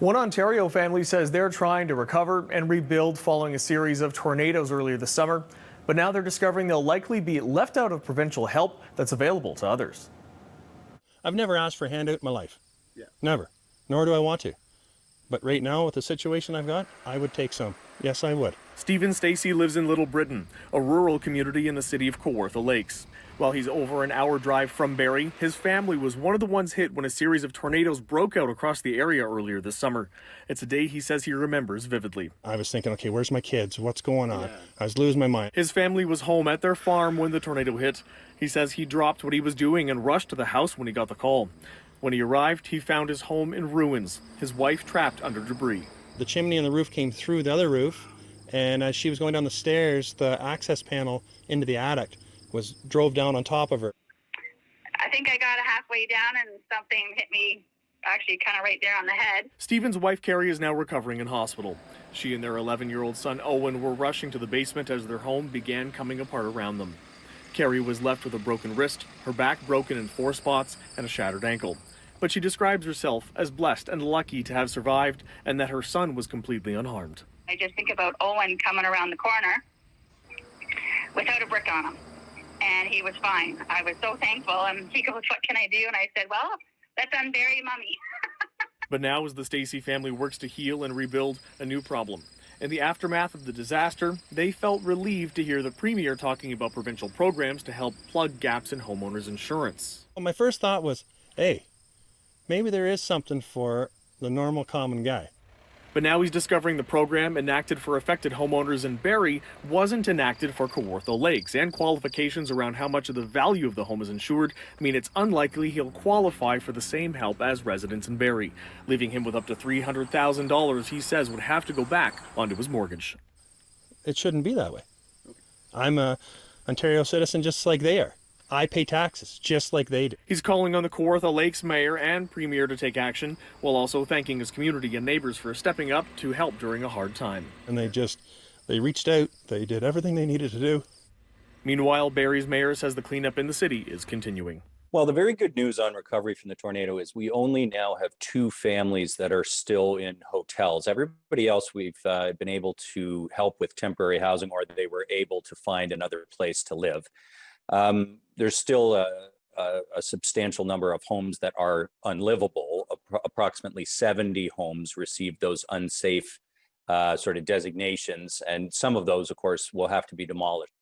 One Ontario family says they're trying to recover and rebuild following a series of tornadoes earlier this summer, but now they're discovering they'll likely be left out of provincial help that's available to others. I've never asked for a handout in my life. Yeah. Never. Nor do I want to. But right now, with the situation I've got, I would take some. Yes, I would. Stephen Stacey lives in Little Britain, a rural community in the city of Kawartha Lakes. While he's over an hour drive from Barrie, his family was one of the ones hit when a series of tornadoes broke out across the area earlier this summer. It's a day he says he remembers vividly. I was thinking, okay, where's my kids? What's going on? I was losing my mind. His family was home at their farm when the tornado hit. He says he dropped what he was doing and rushed to the house when he got the call. When he arrived, he found his home in ruins, his wife trapped under debris. The chimney on the roof came through the other roof, and as she was going down the stairs, the access panel into the attic drove down on top of her. I think I got halfway down and something hit me actually kind of right there on the head. Stephen's wife, Carrie, is now recovering in hospital. She and their 11-year-old son, Owen, were rushing to the basement as their home began coming apart around them. Carrie was left with a broken wrist, her back broken in 4 spots, and a shattered ankle. But she describes herself as blessed and lucky to have survived and that her son was completely unharmed. I just think about Owen coming around the corner without a brick on him. And he was fine. I was so thankful. And he goes, "What can I do?" And I said, "Well, let's unbury Mummy." But now, as the Stacey family works to heal and rebuild, a new problem. In the aftermath of the disaster, they felt relieved to hear the Premier talking about provincial programs to help plug gaps in homeowners' insurance. Well, my first thought was, hey, maybe there is something for the normal common guy. But now he's discovering the program enacted for affected homeowners in Barrie wasn't enacted for Kawartha Lakes, and qualifications around how much of the value of the home is insured mean it's unlikely he'll qualify for the same help as residents in Barrie, leaving him with up to $300,000 he says would have to go back onto his mortgage. It shouldn't be that way. I'm a Ontario citizen just like they are. I pay taxes just like they do. He's calling on the Kawartha Lakes mayor and premier to take action, while also thanking his community and neighbors for stepping up to help during a hard time. And they reached out, they did everything they needed to do. Meanwhile, Barrie's mayor says the cleanup in the city is continuing. Well, the very good news on recovery from the tornado is we only now have 2 families that are still in hotels. Everybody else we've been able to help with temporary housing, or they were able to find another place to live. There's still a substantial number of homes that are unlivable. Approximately 70 homes received those unsafe sort of designations, and some of those, of course, will have to be demolished.